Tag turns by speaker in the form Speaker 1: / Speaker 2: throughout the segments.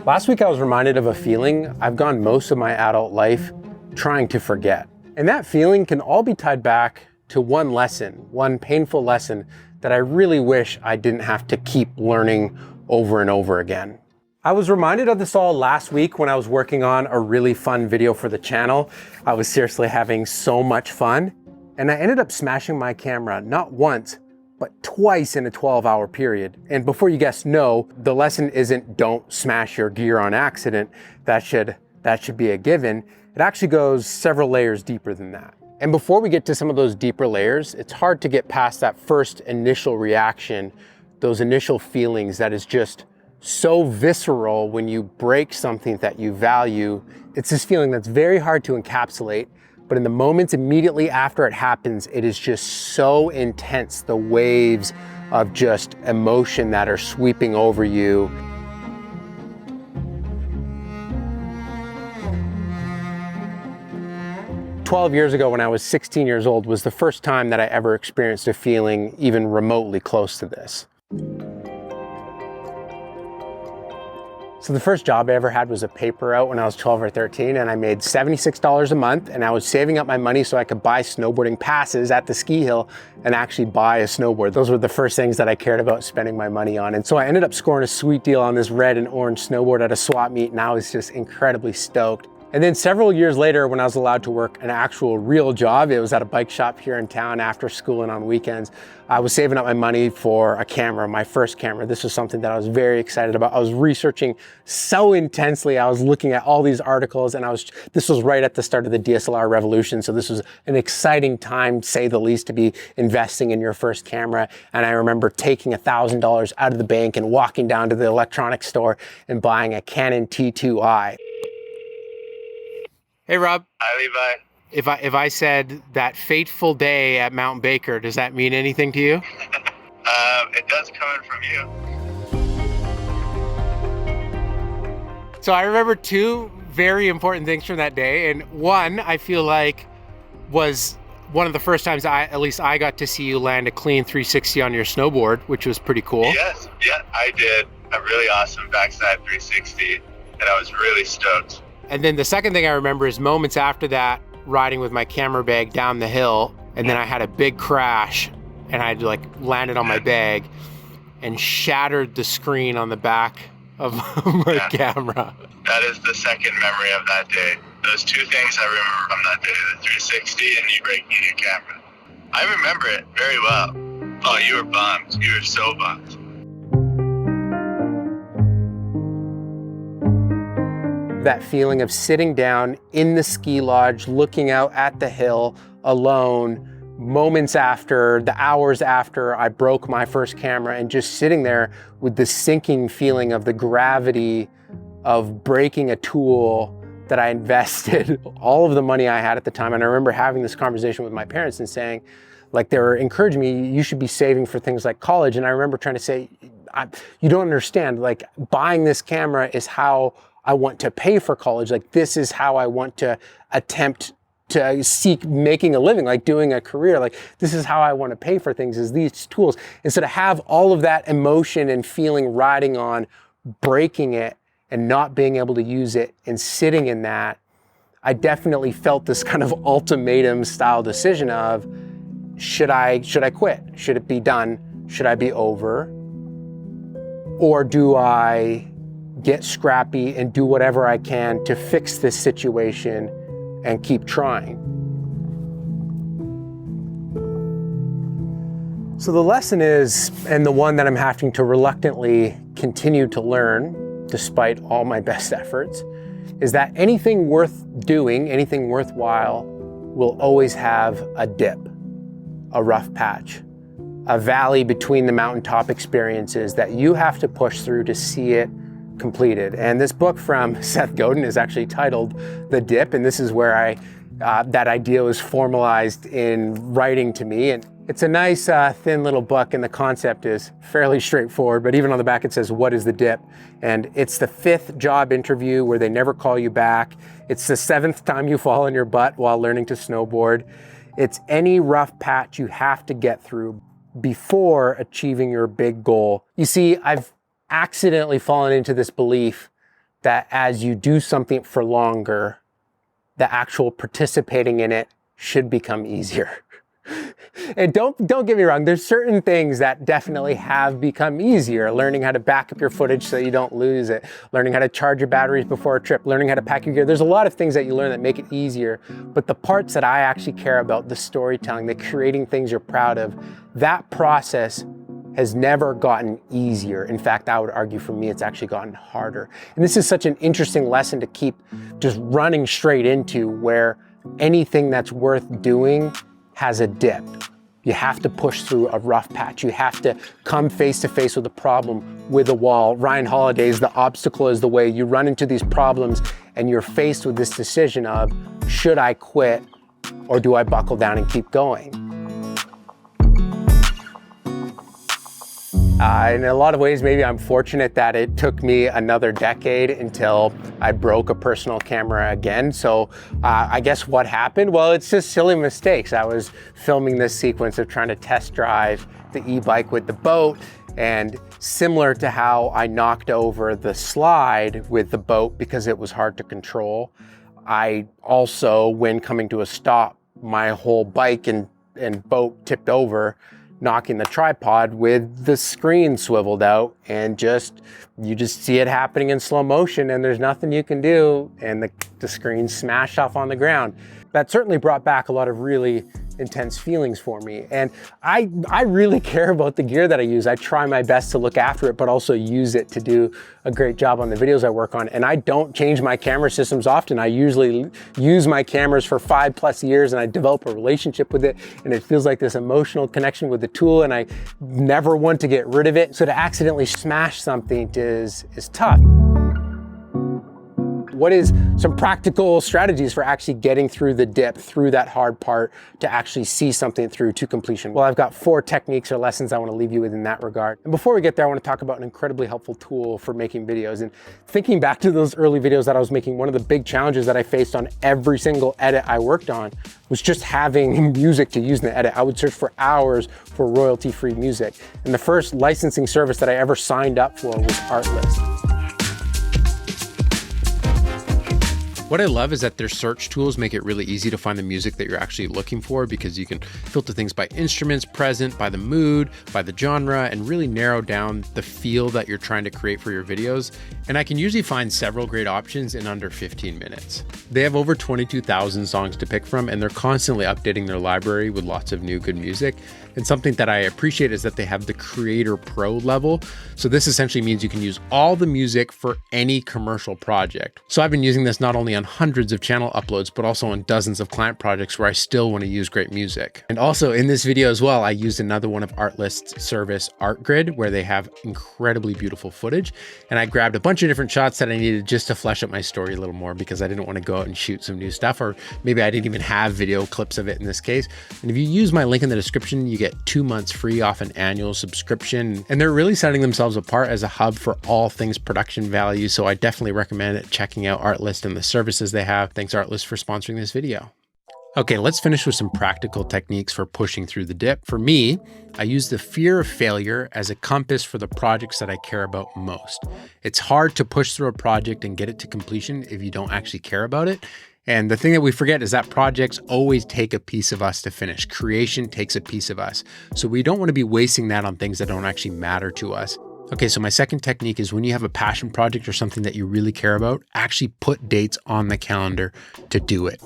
Speaker 1: Last week I was reminded of a feeling I've gone most of my adult life trying to forget. And that feeling can all be tied back to one lesson, one painful lesson that I really wish I didn't have to keep learning over and over again. I was reminded of this all last week when I was working on a really fun video for the channel. I was seriously having so much fun, and I ended up smashing my camera not once, but twice in a 12-hour period. And before you guess, no, the lesson isn't don't smash your gear on accident. That should be a given. It actually goes several layers deeper than that. And before we get to some of those deeper layers, it's hard to get past that first initial reaction, those initial feelings that is just so visceral when you break something that you value. It's this feeling that's very hard to encapsulate, but in the moments immediately after it happens, it is just so intense, the waves of just emotion that are sweeping over you. "12 years ago, when I was 16 years old, was the first time that I ever experienced a feeling even remotely close to this. So the first job I ever had was a paper route when I was 12 or 13, and I made $76 a month, and I was saving up my money so I could buy snowboarding passes at the ski hill and actually buy a snowboard. Those were the first things that I cared about spending my money on. And so I ended up scoring a sweet deal on this red and orange snowboard at a swap meet, and I was just incredibly stoked. And then several years later, when I was allowed to work an actual real job, it was at a bike shop here in town after school and on weekends, I was saving up my money for a camera, my first camera. This was something that I was very excited about. I was researching so intensely. I was looking at all these articles, and this was right at the start of the DSLR revolution. So this was an exciting time, to say the least, to be investing in your first camera. And I remember taking $1,000 out of the bank and walking down to the electronics store and buying a Canon T2i. Hey, Rob.
Speaker 2: Hi, Levi.
Speaker 1: If I said that fateful day at Mount Baker, does that mean anything to you?
Speaker 2: It does coming from you.
Speaker 1: So I remember two very important things from that day. And one, I feel like, was one of the first times at least I got to see you land a clean 360 on your snowboard, which was pretty cool.
Speaker 2: Yes, yeah, I did. A really awesome backside 360, and I was really stoked.
Speaker 1: And then the second thing I remember is moments after that, riding with my camera bag down the hill, and then I had a big crash, and I landed on my bag and shattered the screen on the back of my camera.
Speaker 2: That is the second memory of that day. Those two things I remember from that day, the 360 and you breaking your camera. I remember it very well. Oh, you were bummed. You were so bummed.
Speaker 1: That feeling of sitting down in the ski lodge, looking out at the hill alone, moments after, the hours after I broke my first camera, and just sitting there with the sinking feeling of the gravity of breaking a tool that I invested all of the money I had at the time. And I remember having this conversation with my parents and saying, they were encouraging me, you should be saving for things like college. And I remember trying to say, you don't understand, buying this camera is how I want to pay for college. This is how I want to attempt to seek making a living, doing a career. This is how I want to pay for things, is these tools. And so to have all of that emotion and feeling riding on breaking it and not being able to use it and sitting in that, I definitely felt this kind of ultimatum style decision of, should I quit? Should it be done? Should I be over? Or do I get scrappy and do whatever I can to fix this situation and keep trying? So the lesson is, and the one that I'm having to reluctantly continue to learn, despite all my best efforts, is that anything worth doing, anything worthwhile, will always have a dip, a rough patch, a valley between the mountaintop experiences that you have to push through to see it completed. And this book from Seth Godin is actually titled The Dip, and this is where that idea was formalized in writing to me. And it's a nice thin little book, and the concept is fairly straightforward, but even on the back it says, what is the dip? And it's the 5th job interview where they never call you back. It's the 7th time you fall on your butt while learning to snowboard. It's any rough patch you have to get through before achieving your big goal. You see, I've accidentally fallen into this belief that as you do something for longer, the actual participating in it should become easier. And don't get me wrong, there's certain things that definitely have become easier. Learning how to back up your footage so you don't lose it, learning how to charge your batteries before a trip, learning how to pack your gear. There's a lot of things that you learn that make it easier, but the parts that I actually care about, the storytelling, the creating things you're proud of, that process has never gotten easier. In fact, I would argue for me, it's actually gotten harder. And this is such an interesting lesson to keep just running straight into, where anything that's worth doing has a dip. You have to push through a rough patch. You have to come face to face with a problem, with a wall. Ryan Holiday's The Obstacle is the Way. You run into these problems and you're faced with this decision of, should I quit or do I buckle down and keep going? In a lot of ways, maybe I'm fortunate that it took me another decade until I broke a personal camera again. So I guess what happened? Well, it's just silly mistakes. I was filming this sequence of trying to test drive the e-bike with the boat, and similar to how I knocked over the slide with the boat because it was hard to control, I also, when coming to a stop, my whole bike and boat tipped over, knocking the tripod with the screen swiveled out, and you just see it happening in slow motion and there's nothing you can do, and the screen smashed off on the ground. That certainly brought back a lot of really intense feelings for me. And I really care about the gear that I use. I try my best to look after it, but also use it to do a great job on the videos I work on. And I don't change my camera systems often. I usually use my cameras for 5+ years, and I develop a relationship with it. And it feels like this emotional connection with the tool, and I never want to get rid of it. So to accidentally smash something is tough. What is some practical strategies for actually getting through the dip, through that hard part, to actually see something through to completion? Well, I've got 4 techniques or lessons I want to leave you with in that regard. And before we get there, I want to talk about an incredibly helpful tool for making videos. And thinking back to those early videos that I was making, one of the big challenges that I faced on every single edit I worked on was just having music to use in the edit. I would search for hours for royalty-free music. And the first licensing service that I ever signed up for was Artlist. What I love is that their search tools make it really easy to find the music that you're actually looking for, because you can filter things by instruments present, by the mood, by the genre, and really narrow down the feel that you're trying to create for your videos. And I can usually find several great options in under 15 minutes. They have over 22,000 songs to pick from, and they're constantly updating their library with lots of new good music. And something that I appreciate is that they have the Creator Pro level. So this essentially means you can use all the music for any commercial project. So I've been using this not only on hundreds of channel uploads, but also on dozens of client projects where I still want to use great music. And also in this video as well, I used another one of Artlist's service, ArtGrid, where they have incredibly beautiful footage. And I grabbed a bunch of different shots that I needed just to flesh up my story a little more, because I didn't want to go out and shoot some new stuff, or maybe I didn't even have video clips of it in this case. And if you use my link in the description, you get 2 months free off an annual subscription. And they're really setting themselves apart as a hub for all things production value. So I definitely recommend checking out Artlist and the services they have. Thanks Artlist for sponsoring this video. Okay, let's finish with some practical techniques for pushing through the dip. For me, I use the fear of failure as a compass for the projects that I care about most. It's hard to push through a project and get it to completion if you don't actually care about it. And the thing that we forget is that projects always take a piece of us to finish. Creation takes a piece of us. So we don't want to be wasting that on things that don't actually matter to us. Okay, so my second technique is when you have a passion project or something that you really care about, actually put dates on the calendar to do it.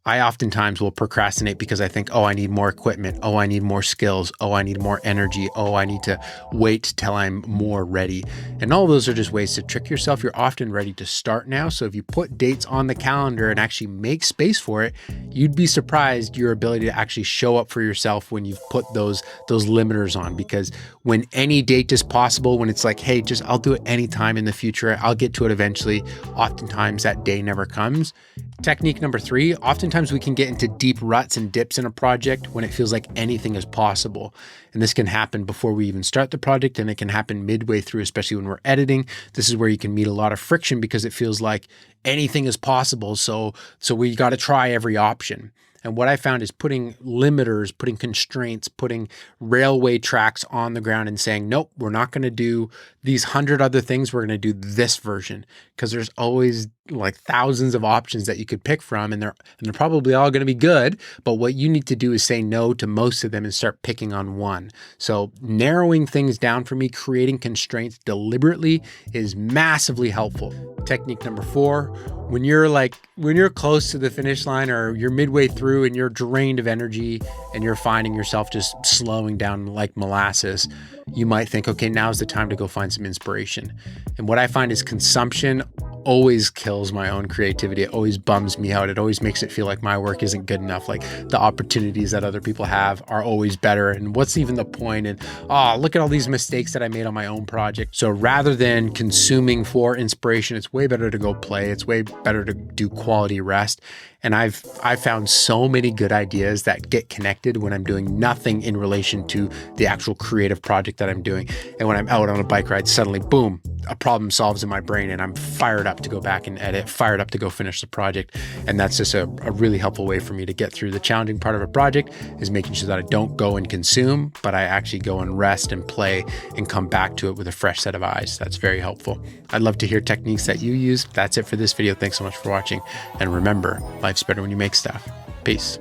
Speaker 1: I oftentimes will procrastinate because I think, oh, I need more equipment. Oh, I need more skills. Oh, I need more energy. Oh, I need to wait till I'm more ready. And all those are just ways to trick yourself. You're often ready to start now. So if you put dates on the calendar and actually make space for it, you'd be surprised your ability to actually show up for yourself when you've put those limiters on. Because when any date is possible, when it's like, hey, I'll do it anytime in the future, I'll get to it eventually, oftentimes that day never comes. Technique number 3, oftentimes we can get into deep ruts and dips in a project when it feels like anything is possible. And this can happen before we even start the project, and it can happen midway through, especially when we're editing. This is where you can meet a lot of friction because it feels like anything is possible. So we got to try every option. And what I found is putting limiters, putting constraints, putting railway tracks on the ground and saying, nope, we're not going to do these 100 other things. We're going to do this version, because there's always like thousands of options that you could pick from, and they're probably all going to be good. But what you need to do is say no to most of them and start picking on one. So narrowing things down for me, creating constraints deliberately, is massively helpful. Technique number 4, when you're close to the finish line or you're midway through and you're drained of energy and you're finding yourself just slowing down like molasses, you might think, okay, now's the time to go find some inspiration. And what I find is consumption always kills my own creativity. It always bums me out. It always makes it feel like my work isn't good enough. Like the opportunities that other people have are always better. And what's even the point? And look at all these mistakes that I made on my own project. So rather than consuming for inspiration, it's way better to go play. It's way better to do quality rest. And I've found so many good ideas that get connected when I'm doing nothing in relation to the actual creative project that I'm doing. And when I'm out on a bike ride, suddenly, boom, a problem solves in my brain and I'm fired up to go back and edit, fired up to go finish the project. And that's just a really helpful way for me to get through the challenging part of a project, is making sure that I don't go and consume, but I actually go and rest and play and come back to it with a fresh set of eyes. That's very helpful. I'd love to hear techniques that you use. That's it for this video. Thanks so much for watching. And remember, life's better when you make stuff. Peace.